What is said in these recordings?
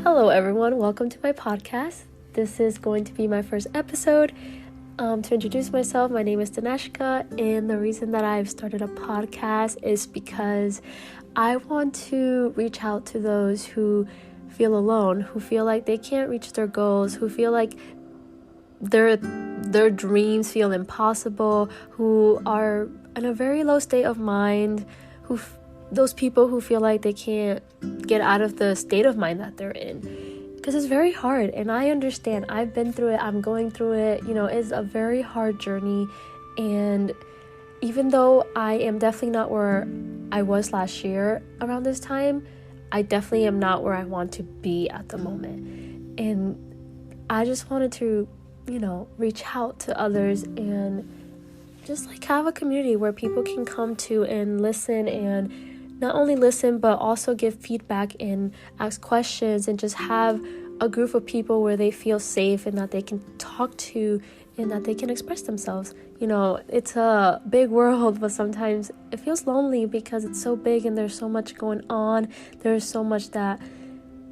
Hello everyone, welcome to my podcast. This is going to be my first episode. To introduce myself, my name is Daneshka, and the reason that I've started a podcast is because I want to reach out to those who feel alone, who feel like they can't reach their goals, who feel like their dreams feel impossible, who are in a very low state of mind, those people who feel like they can't get out of the state of mind that they're in, because it's very hard. And I understand, I've been through it, I'm going through it. It's a very hard journey, and even though I am definitely not where I was last year around this time, I definitely am not where I want to be at the moment. And I just wanted to reach out to others and just have a community where people can come to and listen, and not only listen but also give feedback and ask questions, and just have a group of people where they feel safe and that they can talk to and that they can express themselves. It's a big world, but sometimes it feels lonely because it's so big and there's so much going on. There's so much that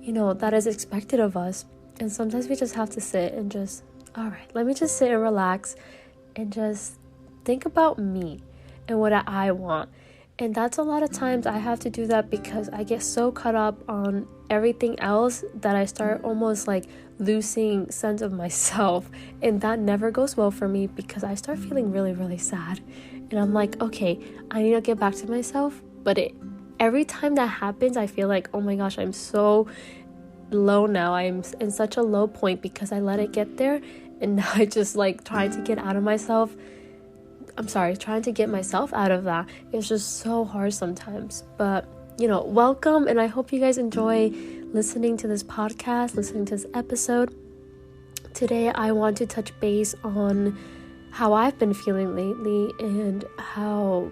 that is expected of us, and sometimes we just have to sit and just, all right, let me just sit and relax and just think about me and what I want. And that's a lot of times I have to do that because I get so caught up on everything else that I start almost losing sense of myself. And that never goes well for me because I start feeling really, really sad. And I'm like, okay, I need to get back to myself. But every time that happens, I feel like, oh my gosh, I'm so low now. I'm in such a low point because I let it get there. And now I just trying to get out of myself. Trying to get myself out of that. It's just so hard sometimes. But, welcome. And I hope you guys enjoy listening to this podcast, listening to this episode. Today, I want to touch base on how I've been feeling lately and how,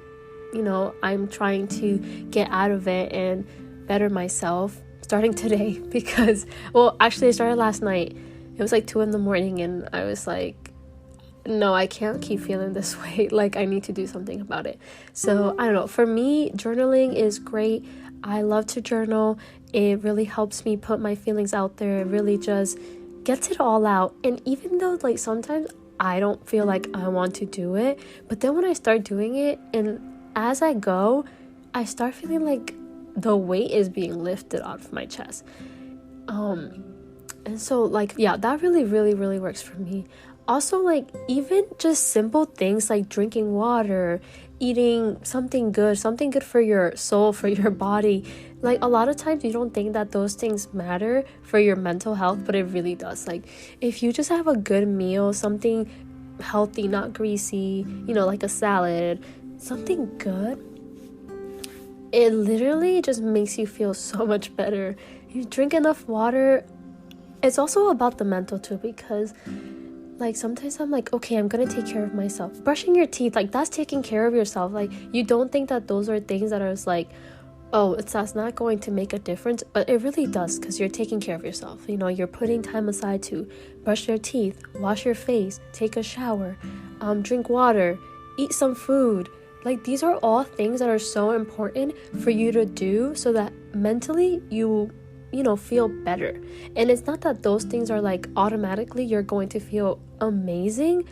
I'm trying to get out of it and better myself starting today because, actually I started last night. It was 2 a.m. and I was no, I can't keep feeling this way. I need to do something about it. So I don't know. For me, journaling is great. I love to journal. It really helps me put my feelings out there. It really just gets it all out. And even though sometimes I don't feel like I want to do it, but then when I start doing it and as I go, I start feeling like the weight is being lifted off of my chest. And so that really, really, really works for me. Also, even just simple things like drinking water, eating something good for your soul, for your body. A lot of times you don't think that those things matter for your mental health, but it really does. If you just have a good meal, something healthy, not greasy, like a salad, something good, it literally just makes you feel so much better. You drink enough water. It's also about the mental too, because sometimes I'm okay, I'm gonna take care of myself. Brushing your teeth, that's taking care of yourself. You don't think that those are things that are that's not going to make a difference, but it really does, because you're taking care of yourself. You're putting time aside to brush your teeth, wash your face, take a shower, drink water, eat some food. These are all things that are so important for you to do so that mentally you feel better. And it's not that those things are automatically you're going to feel amazing,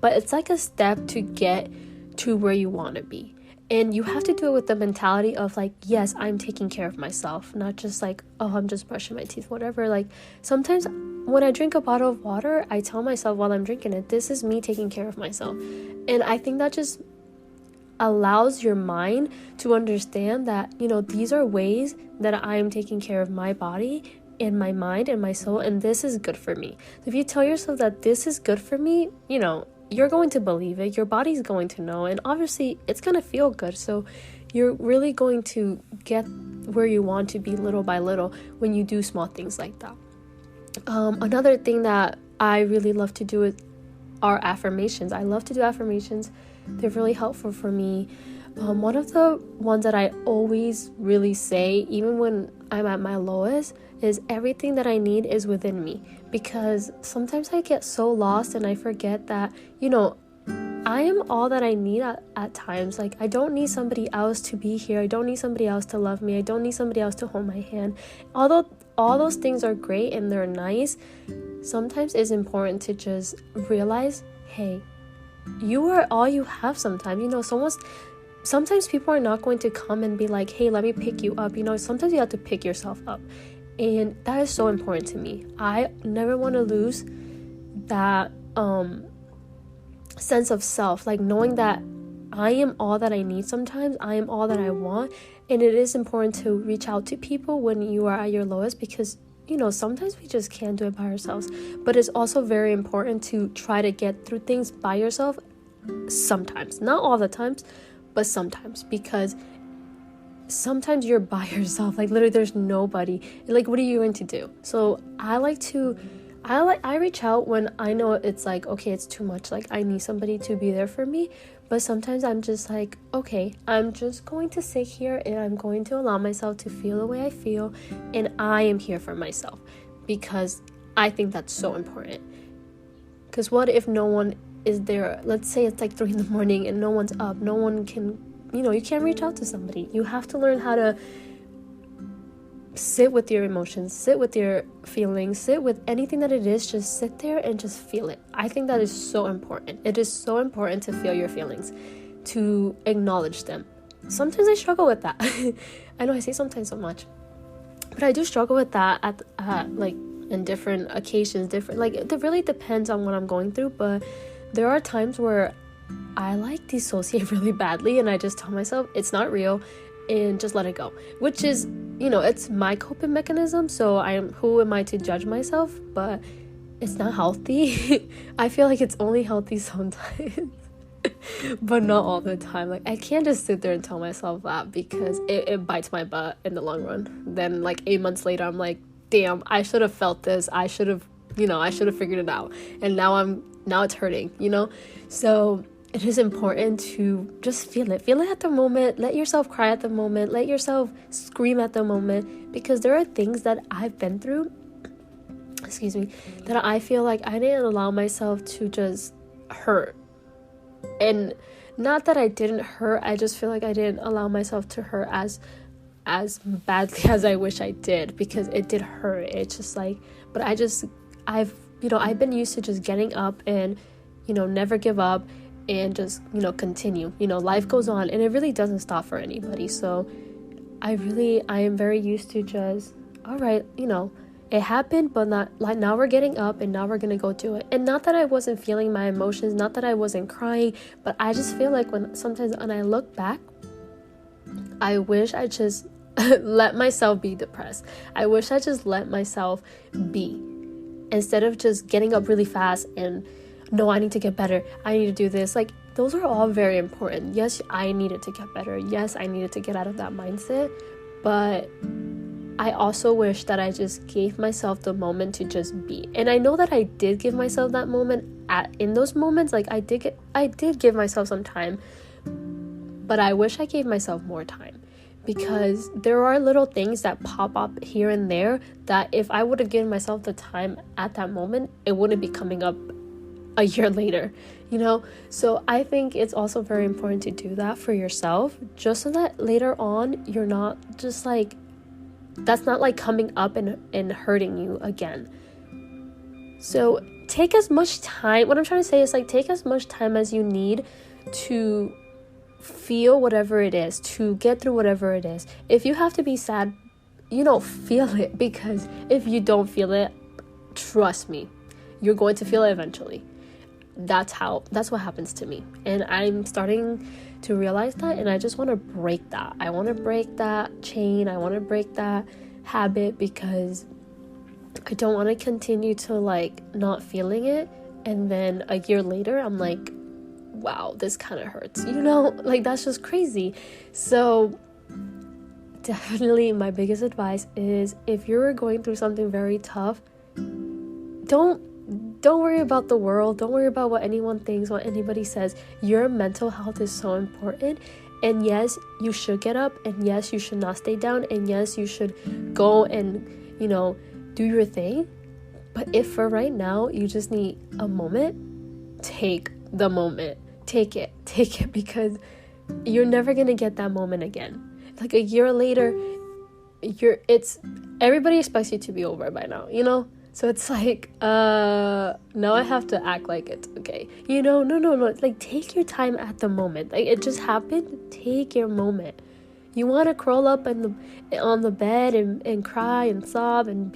but it's a step to get to where you want to be. And you have to do it with the mentality of yes, I'm taking care of myself, not just oh, I'm just brushing my teeth, whatever. Sometimes when I drink a bottle of water, I tell myself while I'm drinking it, this is me taking care of myself. And I think that just allows your mind to understand that these are ways that I'm taking care of my body and my mind and my soul, and this is good for me. If you tell yourself that this is good for me, you're going to believe it. Your body's going to know, and obviously it's going to feel good. So you're really going to get where you want to be little by little when you do small things like that. Another thing that I really love to do are affirmations. I love to do affirmations. They're really helpful for me. One of the ones that I always really say, even when I'm at my lowest, is everything that I need is within me. Because sometimes I get so lost and I forget that, I am all that I need at times. I don't need somebody else to be here. I don't need somebody else to love me. I don't need somebody else to hold my hand. Although all those things are great and they're nice, sometimes it's important to just realize, hey, you are all you have sometimes. Sometimes people are not going to come and be like, hey, let me pick you up. Sometimes you have to pick yourself up. And that is so important to me. I never want to lose that sense of self, like knowing that I am all that I need sometimes. I am all that I want. And it is important to reach out to people when you are at your lowest, because sometimes we just can't do it by ourselves. But it's also very important to try to get through things by yourself sometimes. Not all the times, but sometimes. Because sometimes you're by yourself. Like, literally, there's nobody. Like, what are you going to do? So I reach out when I know it's like, okay, it's too much. Like, I need somebody to be there for me. But sometimes I'm just like, okay, I'm just going to sit here and I'm going to allow myself to feel the way I feel. And I am here for myself, because I think that's so important. Because what if no one is there? Let's say it's like 3 a.m. and no one's up. No one can, you can't reach out to somebody. You have to learn how to sit with your emotions, sit with your feelings, sit with anything that it is. Just sit there and just feel it. I think that is so important. It is so important to feel your feelings, to acknowledge them. Sometimes I struggle with that. I know I say sometimes so much, but I do struggle with that at like in different occasions, it really depends on what I'm going through. But there are times where I like dissociate really badly, and I just tell myself it's not real and just let it go, which is, it's my coping mechanism. So who am I to judge myself? But it's not healthy. I feel like it's only healthy sometimes, but not all the time. Like, I can't just sit there and tell myself that, because it bites my butt in the long run. Then like 8 months later, I'm like, damn, I should have felt this. I should have figured it out. And now it's hurting, So it is important to just feel it at the moment. Let yourself cry at the moment. Let yourself scream at the moment, because there are things that I've been through, that I feel like I didn't allow myself to just hurt. And not that I didn't hurt, I just feel like I didn't allow myself to hurt as badly as I wish I did, because it did hurt. It's just like, but I've been used to just getting up and, never give up, and just, continue. Life goes on, and it really doesn't stop for anybody. So I am very used to just, all right, it happened, but not like, now we're getting up and now we're gonna go do it. And not that I wasn't feeling my emotions, not that I wasn't crying, but I just feel like sometimes when I look back, I wish I just let myself be depressed. I wish I just let myself be, instead of just getting up really fast and, no, I need to get better, I need to do this. Like, those are all very important. Yes, I needed to get better. Yes, I needed to get out of that mindset. But I also wish that I just gave myself the moment to just be. And I know that I did give myself that moment in those moments. Like, I did give myself some time. But I wish I gave myself more time. Because there are little things that pop up here and there that if I would have given myself the time at that moment, it wouldn't be coming up a year later, So I think it's also very important to do that for yourself, just so that later on you're not just like, that's not like coming up and hurting you again. So take as much time. What I'm trying to say is, like, take as much time as you need to feel whatever it is, to get through whatever it is. If you have to be sad, feel it, because if you don't feel it, trust me, you're going to feel it eventually. That's what happens to me, and I'm starting to realize that, and I just want to break that. I want to break that chain. I want to break that habit, because I don't want to continue to like not feeling it, and then a year later I'm like, wow, this kind of hurts, like, that's just crazy. So definitely my biggest advice is, if you're going through something very tough, don't worry about the world. Don't worry about what anyone thinks, what anybody says. Your mental health is so important. And yes, you should get up. And yes, you should not stay down. And yes, you should go and, do your thing. But if for right now you just need a moment, take the moment. Take it, because you're never going to get that moment again. Like, a year later, everybody expects you to be over by now, you know? So it's like, now I have to act like it's okay. You know, no. Like, take your time at the moment. Like, it just happened. Take your moment. You want to curl up on the bed and cry and sob and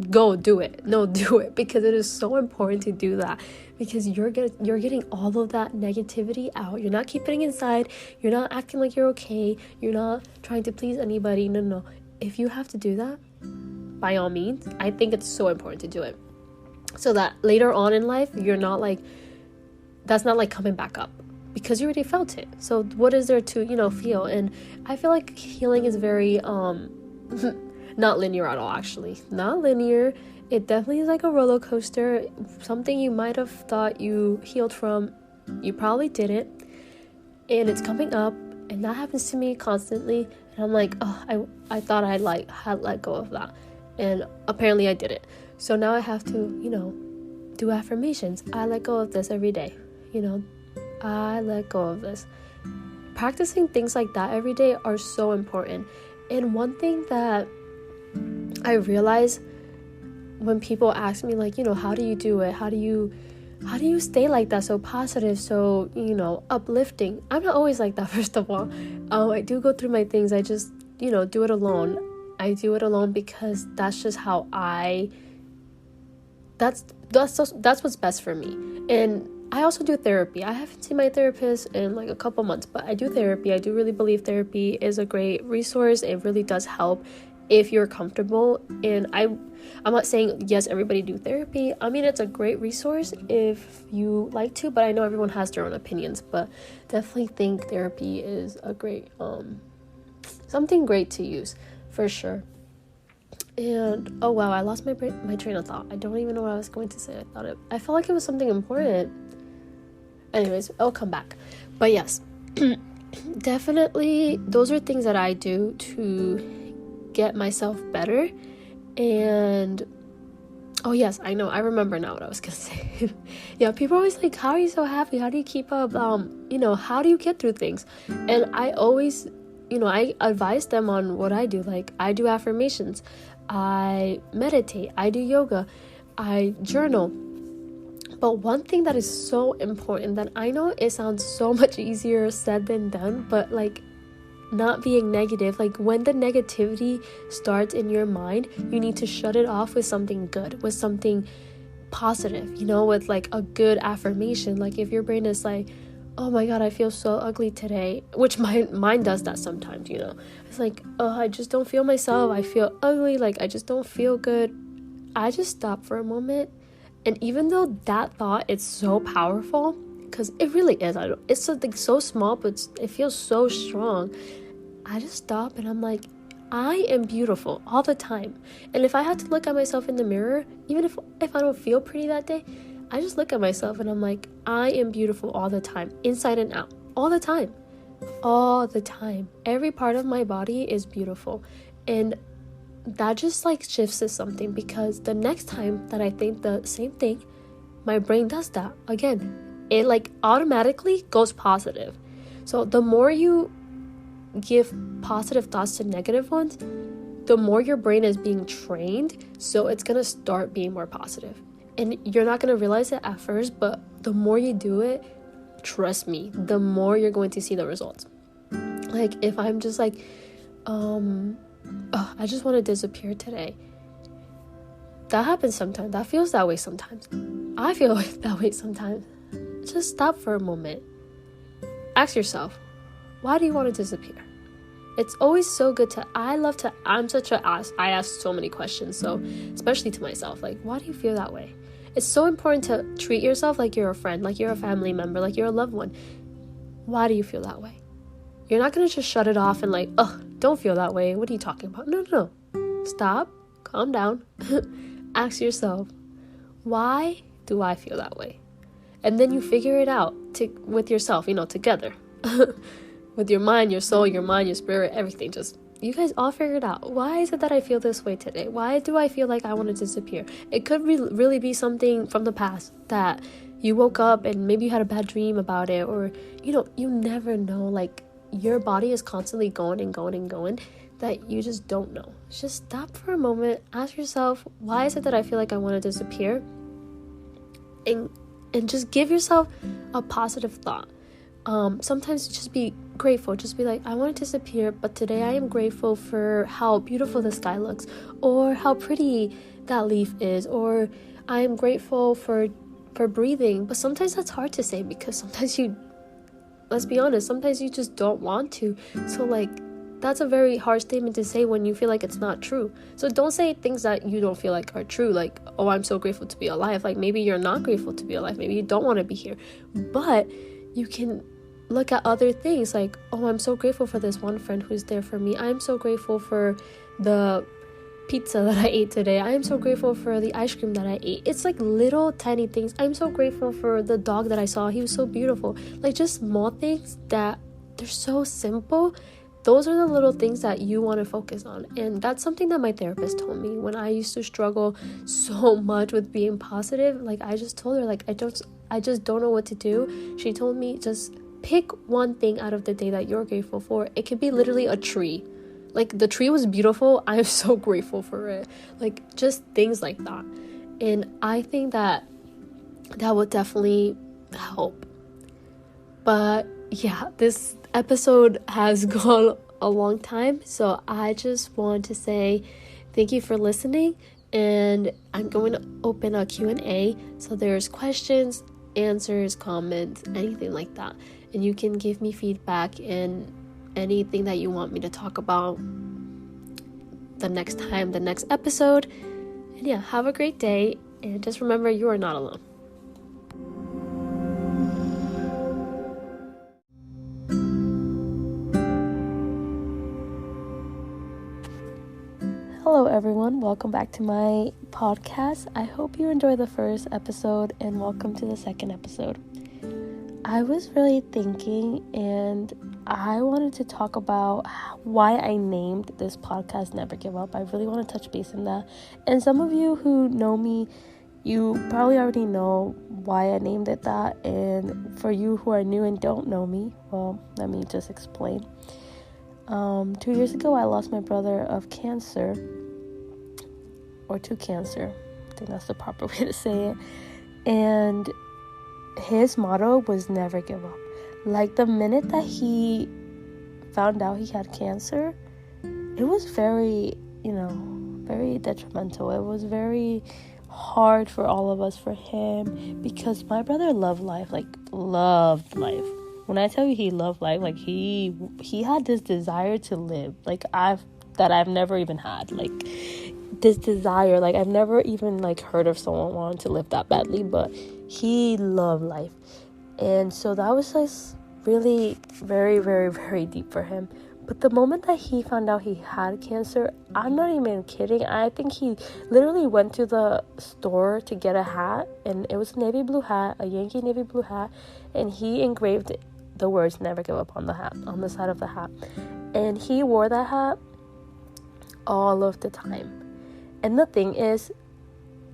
go do it. No, do it, because it is so important to do that, because you're getting all of that negativity out. You're not keeping it inside. You're not acting like you're okay. You're not trying to please anybody. No. If you have to do that, by all means, I think it's so important to do it, so that later on in life, you're not like, that's not like coming back up, because you already felt it. So what is there to, feel? And I feel like healing is very, not linear at all, actually. Not linear. It definitely is like a roller coaster. Something you might have thought you healed from, you probably didn't. And it's coming up, and that happens to me constantly. And I'm like, I thought I had let go of that. And apparently I didn't. So now I have to, do affirmations. I let go of this every day. I let go of this. Practicing things like that every day are so important. And one thing that I realize when people ask me, like, how do you do it? How do you stay like that, so positive, so, uplifting? I'm not always like that, first of all. I do go through my things. I just, do it alone. I do it alone because that's just how that's what's best for me. And I also do therapy. I haven't seen my therapist in like a couple months, but I do therapy. I do really believe therapy is a great resource. It really does help if you're comfortable. And I'm not saying, yes, everybody do therapy. I mean, it's a great resource if you like to, but I know everyone has their own opinions, but definitely think therapy is a great, something great to use, for sure. And oh wow, I lost my train of thought. I don't even know what I was going to say. I felt like it was something important. Anyways, I'll come back. But yes, definitely those are things that I do to get myself better. And oh yes, I know, I remember now what I was gonna say. Yeah, people are always like, how are you so happy? How do you keep up? How do you get through things? And I always, I advise them on what I do. Like, I do affirmations, I meditate, I do yoga, I journal. But one thing that is so important, that I know it sounds so much easier said than done, but like, not being negative. Like, when the negativity starts in your mind, you need to shut it off with something good, with something positive, with like a good affirmation. Like, if your brain is like, oh my god, I feel so ugly today, which mine does that sometimes, it's like, oh, I just don't feel myself, I feel ugly, like I just don't feel good. I just stop for a moment, and even though that thought is so powerful, because it really is, it's something so small, but it feels so strong, I just stop and I'm like, I am beautiful all the time. And if I had to look at myself in the mirror, even if I don't feel pretty that day, I just look at myself and I'm like, I am beautiful all the time, inside and out, all the time. Every part of my body is beautiful. And that just like shifts to something, because the next time that I think the same thing, my brain does that again. It like automatically goes positive. So the more you give positive thoughts to negative ones, the more your brain is being trained, so it's gonna start being more positive. And you're not going to realize it at first, but the more you do it, trust me, the more you're going to see the results. Like, if I'm just like, I just want to disappear today. That happens sometimes. That feels that way sometimes. I feel that way sometimes. Just stop for a moment. Ask yourself, why do you want to disappear? It's always so good I ask so many questions, so especially to myself, like, why do you feel that way? It's so important to treat yourself like you're a friend, like you're a family member, like you're a loved one. Why do you feel that way? You're not going to just shut it off and like, don't feel that way. What are you talking about? No. Stop. Calm down. Ask yourself, why do I feel that way? And then you figure it out with yourself, together. With your mind, your soul, your mind, your spirit, everything. Just, you guys all figure it out. Why is it that I feel this way today? Why do I feel like I want to disappear? It could really be something from the past that you woke up and maybe you had a bad dream about it, or, you never know. Like, your body is constantly going and going and going that you just don't know. Just stop for a moment, ask yourself, why is it that I feel like I want to disappear? And just give yourself a positive thought. Sometimes just be grateful. Just be like, I want to disappear, but today I am grateful for how beautiful the sky looks, or how pretty that leaf is, or I am grateful for breathing. But sometimes that's hard to say, because sometimes let's be honest, sometimes you just don't want to. So like, that's a very hard statement to say when you feel like it's not true. So don't say things that you don't feel like are true, like, oh, I'm so grateful to be alive. Like, maybe you're not grateful to be alive, maybe you don't want to be here, but you can look at other things, like, oh, I'm so grateful for this one friend who's there for me. I'm so grateful for the pizza that I ate today. I am so grateful for the ice cream that I ate. It's like little tiny things. I'm so grateful for the dog that I saw. He was so beautiful. Like, just small things that they're so simple. Those are the little things that you want to focus on. And that's something that my therapist told me when I used to struggle so much with being positive. Like, I just told her, like, I just don't know what to do. She told me, just pick one thing out of the day that you're grateful for. It could be literally a tree. Like, the tree was beautiful. I am so grateful for it. Like, just things like that. And I think that would definitely help. But yeah, this episode has gone a long time, so I just want to say thank you for listening, and I'm going to open a Q&A, so there's questions, answers, comments, anything like that, and you can give me feedback and anything that you want me to talk about the next episode. And yeah, have a great day, and just remember, you are not alone. Hello everyone, welcome back to my podcast. I hope you enjoyed the first episode, and welcome to the second episode. I was really thinking, and I wanted to talk about why I named this podcast Never Give Up. I really want to touch base on that. And some of you who know me, you probably already know why I named it that. And for you who are new and don't know me, well, let me just explain. 2 years ago, I lost my brother of cancer, or to cancer. I think that's the proper way to say it. And his motto was never give up. Like, the minute that he found out he had cancer, it was very, very detrimental. It was very hard for all of us, for him, because my brother loved life. When I tell you he loved life, like, he had this desire to live, like, I've never even had, like, this desire, like, I've never even, like, heard of someone wanting to live that badly, but he loved life. And so that was just really very, very, very deep for him. But the moment that he found out he had cancer, I'm not even kidding, I think he literally went to the store to get a hat, and it was a navy blue hat, a Yankee navy blue hat, and he engraved the words never give up on the hat, on the side of the hat. And he wore that hat all of the time. And the thing is,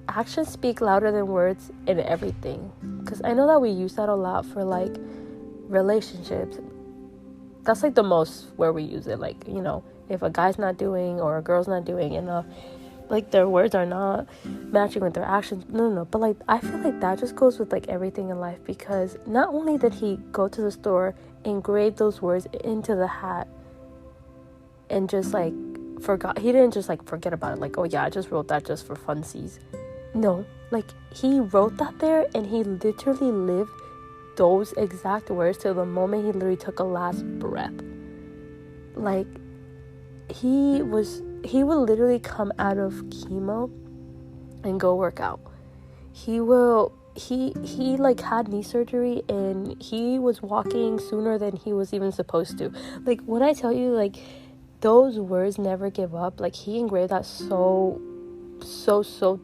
actions speak louder than words in everything. Because I know that we use that a lot for, like, relationships. That's, like, the most where we use it. Like, if a guy's not doing or a girl's not doing enough, like, their words are not matching with their actions. No. But, like, I feel like that just goes with, like, everything in life. Because not only did he go to the store, engrave those words into the hat, and just, like, he didn't just, like, forget about it, like, oh yeah, I just wrote that just for funsies. No, like, he wrote that there, and he literally lived those exact words till the moment he literally took a last breath. Like, he would literally come out of chemo and go work out. He like had knee surgery, and he was walking sooner than he was even supposed to. Like, when I tell you, like, those words never give up, like, he engraved that so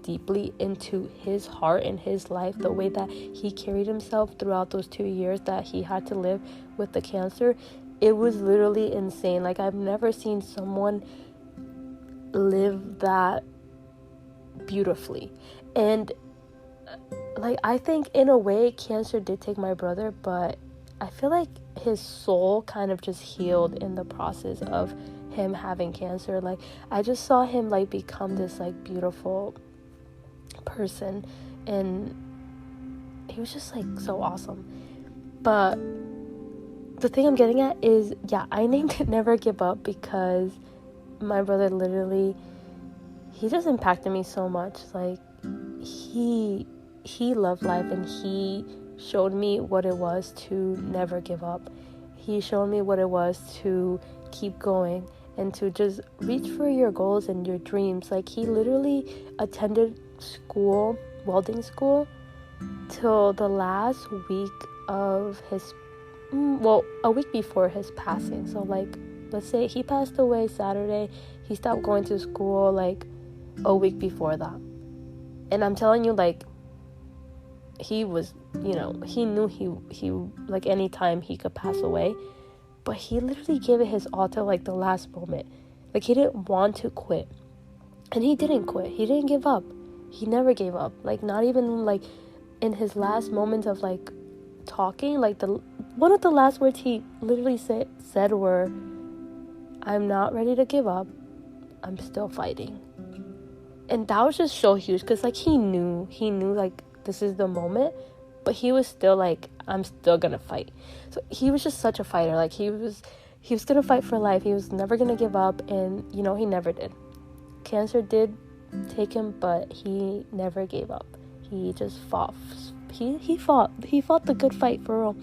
deeply into his heart and his life, the way that he carried himself throughout those 2 years that he had to live with the cancer. It was literally insane. Like, I've never seen someone live that beautifully. And, like, I think in a way cancer did take my brother, but I feel like his soul kind of just healed in the process of him having cancer. Like, I just saw him like become this like beautiful person, and he was just like so awesome. But the thing I'm getting at is, yeah, I named it Never Give Up because my brother literally, he just impacted me so much. Like, he loved life, and he showed me what it was to never give up. He showed me what it was to keep going and to just reach for your goals and your dreams. Like, he literally attended school, welding school, till the last week of his, a week before his passing. So, like, let's say he passed away Saturday, he stopped going to school, like, a week before that. And I'm telling you, like, he was, he knew he like, anytime he could pass away, but he literally gave it his all till, like, the last moment. Like, he didn't want to quit, and he didn't quit. He didn't give up. He never gave up. Like, not even, like, in his last moments of, like, talking, like, one of the last words he literally said were, "I'm not ready to give up. I'm still fighting." And that was just so huge, because, like, he knew, like, this is the moment, but he was still like, I'm still gonna fight. So he was just such a fighter. Like, he was gonna fight for life. He was never gonna give up, and he never did. Cancer did take him, but he never gave up. He just fought. He fought the good fight, for real.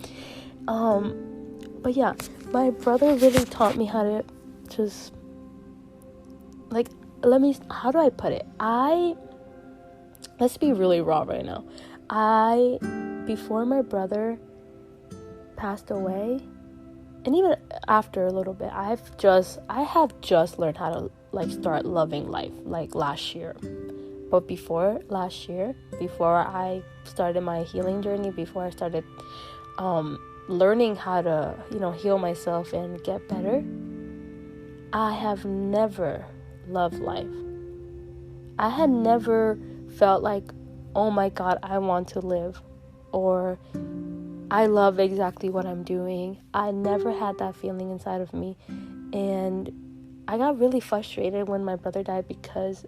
But yeah, my brother really taught me how to just, like, how do I put it? Let's be really raw right now. Before my brother passed away, and even after a little bit, I have just learned how to, like, start loving life, like, last year. But before last year, before I started my healing journey, before I started learning how to, heal myself and get better, I have never loved life. I had never felt like, oh my God, I want to live, or I love exactly what I'm doing. I never had that feeling inside of me, and I got really frustrated when my brother died, because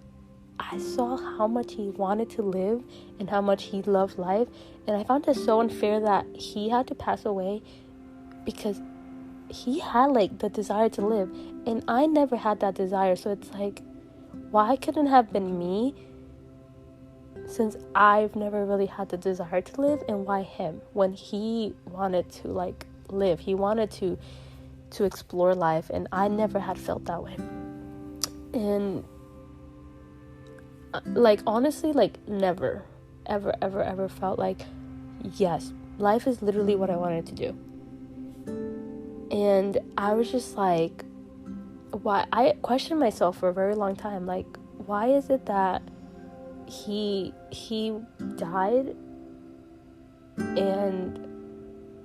I saw how much he wanted to live and how much he loved life, and I found it so unfair that he had to pass away because he had, like, the desire to live, and I never had that desire. So it's like, why couldn't it have been me, since I've never really had the desire to live, and why him, when he wanted to, like, live, he wanted to explore life, and I never had felt that way. And like, honestly, like, never ever felt like, yes, life is literally what I wanted to do. And I was just like, why? I questioned myself for a very long time, like, why is it that he died, and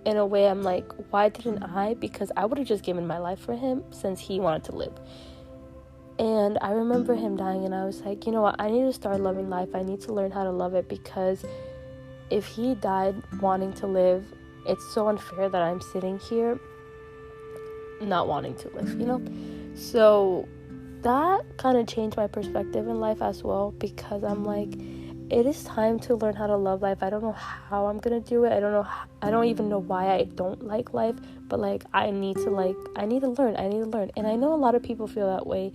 in a way I'm like, why didn't I? Because I would have just given my life for him, since he wanted to live. And I remember him dying, and I was like, you know what, I need to start loving life. I need to learn how to love it, because if he died wanting to live, it's so unfair that I'm sitting here not wanting to live, So that kind of changed my perspective in life as well, because I'm like, it is time to learn how to love life. I don't know how I'm gonna do it. I don't even know why I don't like life, but, like, I need to learn. And I know a lot of people feel that way.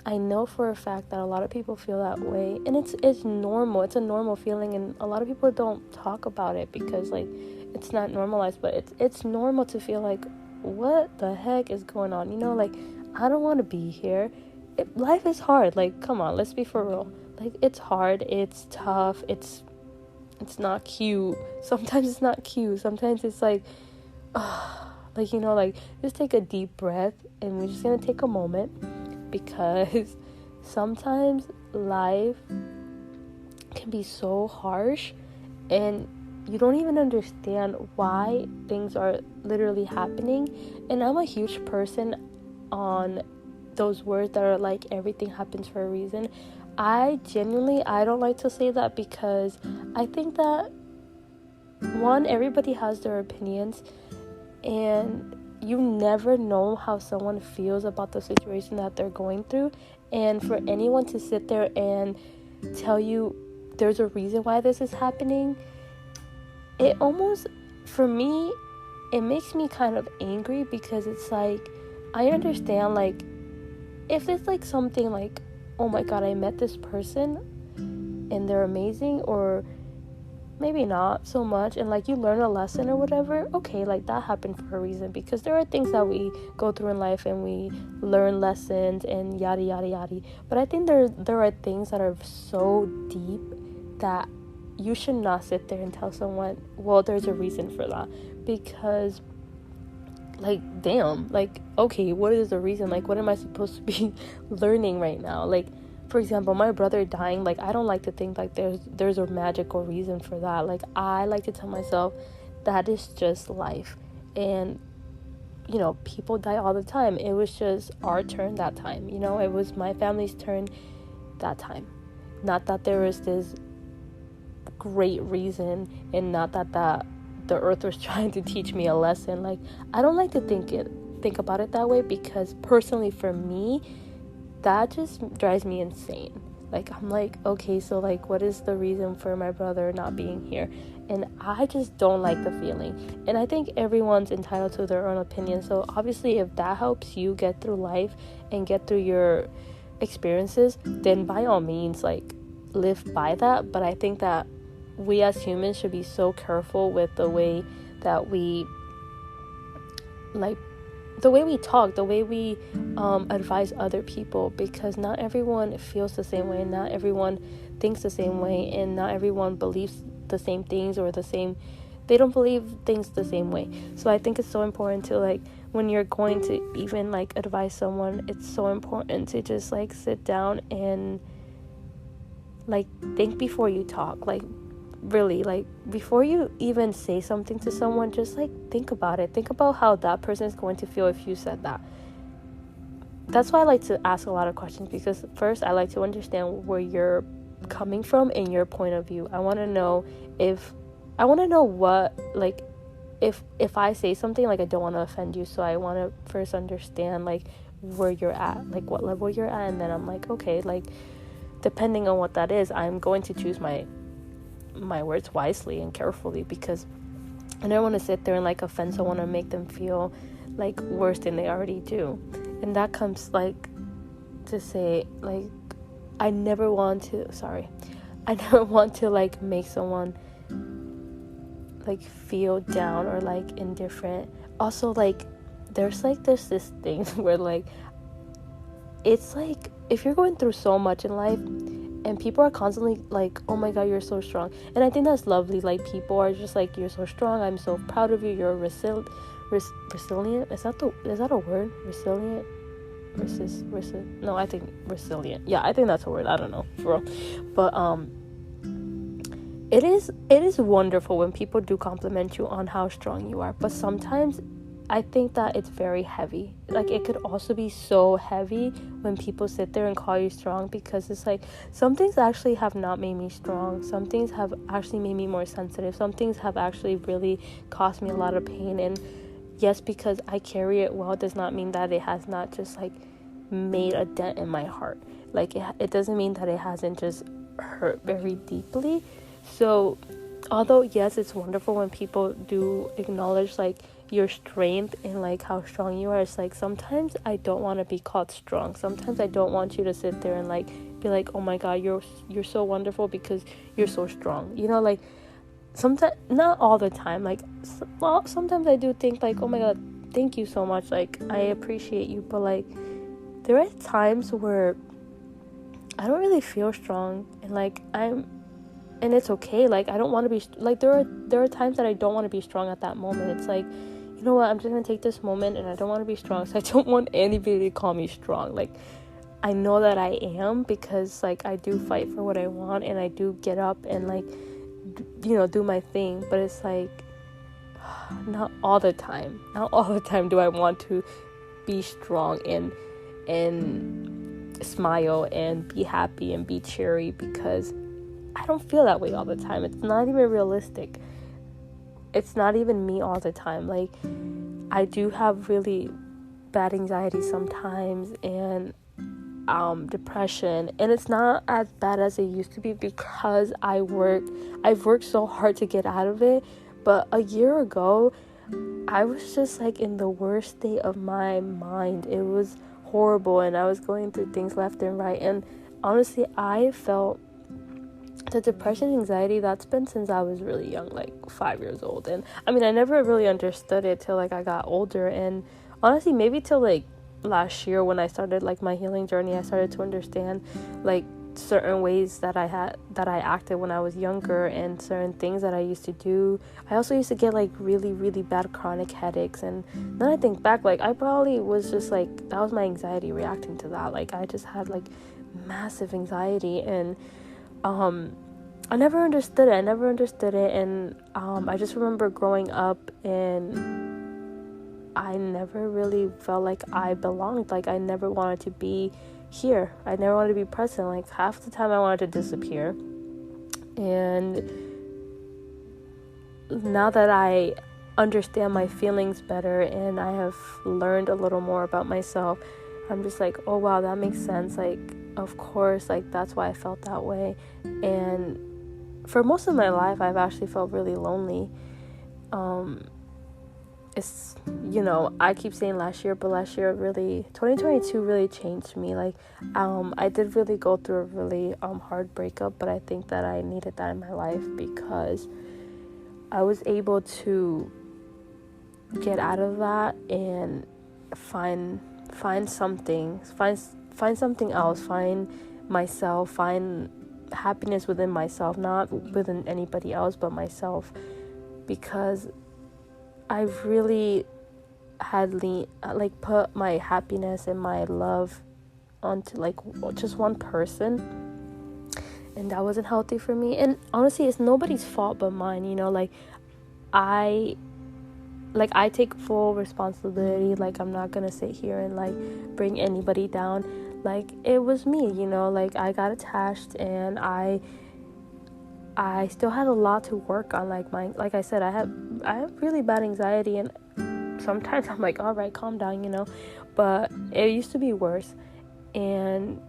I know for a fact that a lot of people feel that way, and it's normal. It's a normal feeling, and a lot of people don't talk about it because, like, it's not normalized, but it's normal to feel like, what the heck is going on? Like, I don't want to be here. Life is hard. Like, come on, let's be for real. Like, it's hard, it's tough, it's not cute. Sometimes it's not cute. Sometimes it's like, like, like, just take a deep breath, and we're just gonna take a moment, because sometimes life can be so harsh, and you don't even understand why things are literally happening. And I'm a huge person on those words that are like, everything happens for a reason. I don't like to say that, because I think that one, everybody has their opinions, and you never know how someone feels about the situation that they're going through. And for anyone to sit there and tell you there's a reason why this is happening, it almost, for me, it makes me kind of angry, because it's like, I understand, like, if it's like something like, oh my god, I met this person and they're amazing, or maybe not so much, and like you learn a lesson or whatever, okay, like that happened for a reason, because there are things that we go through in life and we learn lessons and yada yada yada. But I think there are things that are so deep that you should not sit there and tell someone, well, there's a reason for that, because like, damn, like, okay, what is the reason? Like, what am I supposed to be learning right now? Like, for example, my brother dying, like, I don't like to think like there's a magical reason for that. Like, I like to tell myself that is just life, and you know, people die all the time. It was just our turn that time, you know, it was my family's turn that time. Not that there was this great reason, and not that the earth was trying to teach me a lesson. Like, I don't like to think about it that way, because personally for me, that just drives me insane. Like, I'm like, okay, so like, what is the reason for my brother not being here? And I just don't like the feeling. And I think everyone's entitled to their own opinion. So obviously, if that helps you get through life and get through your experiences, then by all means, like, live by that. But I think that we as humans should be so careful with the way that we, like, the way we talk, the way we advise other people, because not everyone feels the same way, not everyone thinks the same way, and not everyone believes the same things, or they don't believe things the same way. So I think it's so important to, like, when you're going to even like advise someone, it's so important to just like sit down and like think before you talk. Like, really, like, before you even say something to someone, just like think about it. Think about how that person is going to feel if you said that. That's why I like to ask a lot of questions, because first, I like to understand where you're coming from and your point of view. I want to know what, like, if I say something, like, I don't want to offend you, so I want to first understand like where you're at, like what level you're at, and then I'm like, okay, like, depending on what that is, I'm going to choose my words wisely and carefully, because I don't want to sit there and like offend someone and make them feel like worse than they already do. And that comes like to say, like, I never want to like make someone like feel down or like indifferent. Also, like, there's this thing where like, it's like, if you're going through so much in life and people are constantly like, oh my god, you're so strong, and I think that's lovely. Like, people are just like, you're so strong, I'm so proud of you, you're resilient. Is that a word? Resilient versus no, I think resilient. Yeah, I think that's a word. I don't know for real. But it is wonderful when people do compliment you on how strong you are, but sometimes I think that it's very heavy. Like, it could also be so heavy when people sit there and call you strong, because it's like, some things actually have not made me strong. Some things have actually made me more sensitive. Some things have actually really caused me a lot of pain. And yes, because I carry it well does not mean that it has not just like made a dent in my heart. Like, it doesn't mean that it hasn't just hurt very deeply. So although yes, it's wonderful when people do acknowledge like your strength and like how strong you are, it's like, sometimes I don't want to be called strong. Sometimes I don't want you to sit there and like be like, oh my god, you're so wonderful because you're so strong, you know. Like, sometimes, not all the time, like, well, sometimes I do think like, oh my god, thank you so much, like, I appreciate you. But like, there are times where I don't really feel strong, and like, and it's okay. Like, I don't want to be like, there are times that I don't want to be strong at that moment. It's like, you know what, I'm just gonna take this moment and I don't want to be strong, so I don't want anybody to call me strong. Like, I know that I am, because like, I do fight for what I want, and I do get up and like, you know, do my thing. But it's like, not all the time do I want to be strong and smile and be happy and be cheery, because I don't feel that way all the time. It's not even realistic. it's not even me all the time. Like, I do have really bad anxiety sometimes, and depression, and it's not as bad as it used to be because I've worked so hard to get out of it. But a year ago, I was just like in the worst state of my mind. It was horrible, and I was going through things left and right, and honestly, I felt the depression and anxiety, that's been since I was really young, like 5 years old. And I mean, I never really understood it till like I got older, and honestly maybe till like last year when I started like my healing journey, I started to understand like certain ways that I acted when I was younger, and certain things that I used to do. I also used to get like really, really bad chronic headaches, and then I think back, like I probably was just like, that was my anxiety reacting to that. Like I just had like massive anxiety, and I never understood it. And I just remember growing up, and I never really felt like I belonged. Like I never wanted to be here. I never wanted to be present. Like half the time I wanted to disappear. And now that I understand my feelings better and I have learned a little more about myself, I'm just like, oh wow, that makes sense. Like, of course, like that's why I felt that way. And for most of my life, I've actually felt really lonely. It's, I keep saying last year, but last year 2022 really changed me. Like, I did really go through a really hard breakup, but I think that I needed that in my life because I was able to get out of that and find something else, find myself, find happiness within myself, not within anybody else but myself, because I've really had put my happiness and my love onto like just one person, and that wasn't healthy for me. And honestly, it's nobody's fault but mine. Like I take full responsibility. Like I'm not gonna sit here and like bring anybody down. Like it was me, like I got attached, and I still had a lot to work on. Like I said, I have really bad anxiety, and sometimes I'm like, all right, calm down, but it used to be worse. And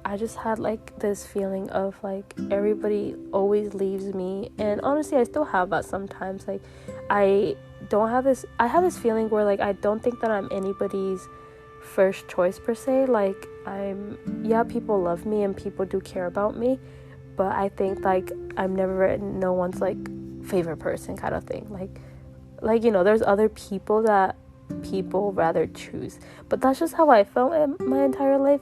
I just had like this feeling of like everybody always leaves me, and honestly I still have that sometimes. Like I have this feeling where like I don't think that I'm anybody's first choice per se. Like people love me and people do care about me, but I think like I'm never no one's like favorite person kind of thing. Like there's other people that people rather choose, but that's just how I felt in my entire life.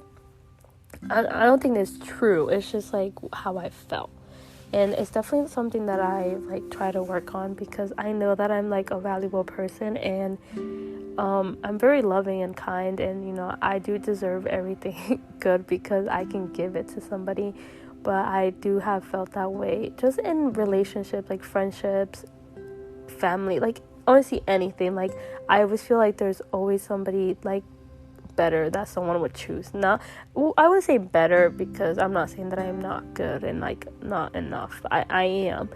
I don't think it's true. It's just like how I felt, and it's definitely something that I like try to work on, because I know that I'm like a valuable person, and I'm very loving and kind, and I do deserve everything good because I can give it to somebody. But I do have felt that way just in relationships, like friendships, family, like honestly anything. Like I always feel like there's always somebody like better that someone would choose. I would say better, because I'm not saying that I'm not good and like not enough. I am.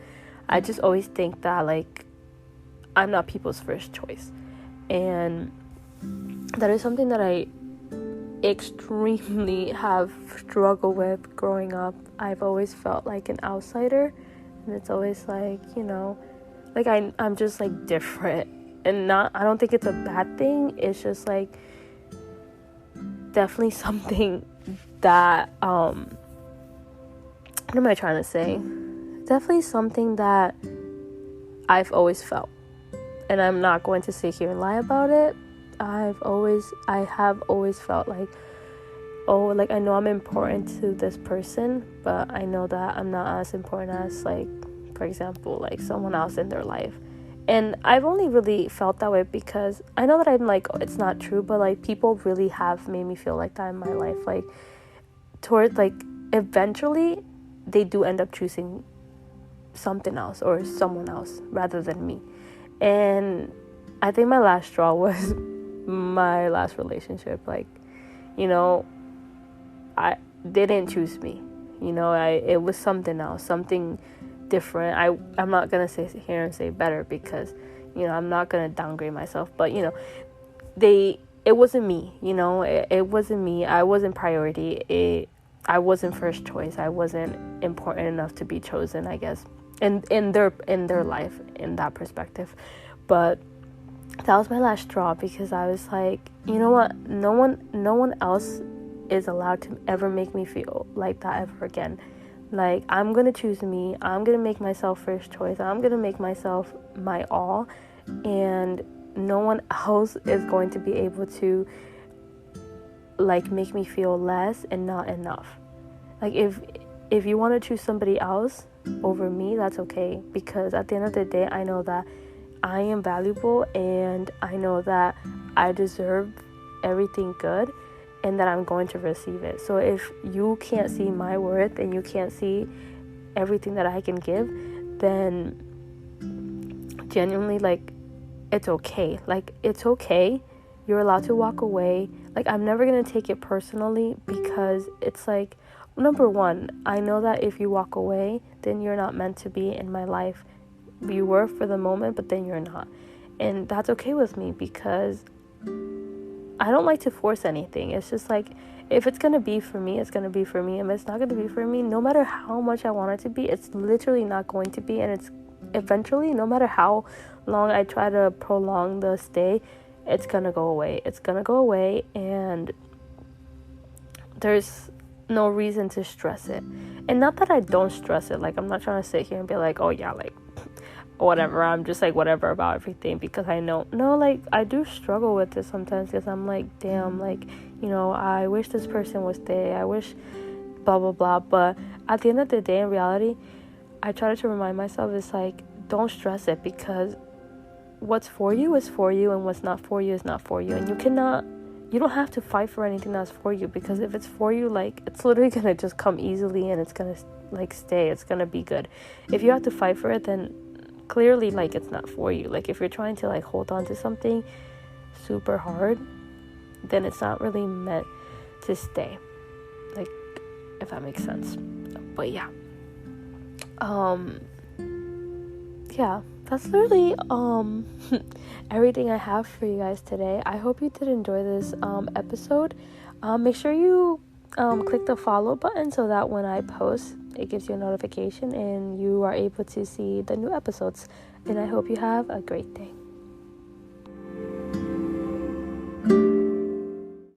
I just always think that like I'm not people's first choice, and that is something that I extremely have struggled with growing up. I've always felt like an outsider, and it's always like, like I'm just like different, and I don't think it's a bad thing. It's just like definitely something that what am I trying to say? Definitely something that I've always felt, and I'm not going to sit here and lie about it. I have always felt like, oh, like I know I'm important to this person, but I know that I'm not as important as, like, for example, like someone else in their life. And I've only really felt that way because I know that I'm like, it's not true, but like people really have made me feel like that in my life. Like towards like eventually they do end up choosing something else or someone else rather than me. And I think my last straw was my last relationship. Like, they didn't choose me. It was something else, something different. I'm not gonna sit here and say better, because I'm not gonna downgrade myself, but it wasn't me. It wasn't me. I wasn't priority. I wasn't first choice. I wasn't important enough to be chosen, I guess, in their life, in that perspective. But that was my last straw, because I was like, you know what, no one else is allowed to ever make me feel like that ever again. Like, I'm gonna choose me. I'm gonna make myself first choice. I'm gonna make myself my all, and no one else is going to be able to like make me feel less and not enough. Like, if you want to choose somebody else over me, that's okay, because at the end of the day, I know that I am valuable, and I know that I deserve everything good, and that I'm going to receive it. So if you can't see my worth and you can't see everything that I can give, then genuinely, like, it's okay. Like, it's okay. You're allowed to walk away. Like, I'm never going to take it personally, because it's like, number one, I know that if you walk away, then you're not meant to be in my life. You were for the moment, but then you're not. And that's okay with me, because I don't like to force anything. It's just like, if it's going to be for me, it's going to be for me. And if it's not going to be for me, no matter how much I want it to be, it's literally not going to be. And it's eventually, no matter how long I try to prolong the stay, it's going to go away. It's going to go away, and there's no reason to stress it. And not that I don't stress it. Like, I'm not trying to sit here and be like, oh yeah, like, whatever, I'm just like whatever about everything, because I know, no, like, I do struggle with this sometimes, because I'm like, damn, like, I wish this person would stay, I wish blah blah blah. But at the end of the day, in reality, I try to remind myself, it's like, don't stress it, because what's for you is for you, and what's not for you is not for you. And you don't have to fight for anything that's for you, because if it's for you, like, it's literally gonna just come easily, and it's gonna like stay, it's gonna be good. If you have to fight for it, then clearly, like, it's not for you. Like, if you're trying to like hold on to something super hard, then it's not really meant to stay, like, if that makes sense. But yeah, that's literally everything I have for you guys today. I hope you did enjoy this episode. Make sure you click the follow button, so that when I post, it gives you a notification and you are able to see the new episodes. And I hope you have a great day.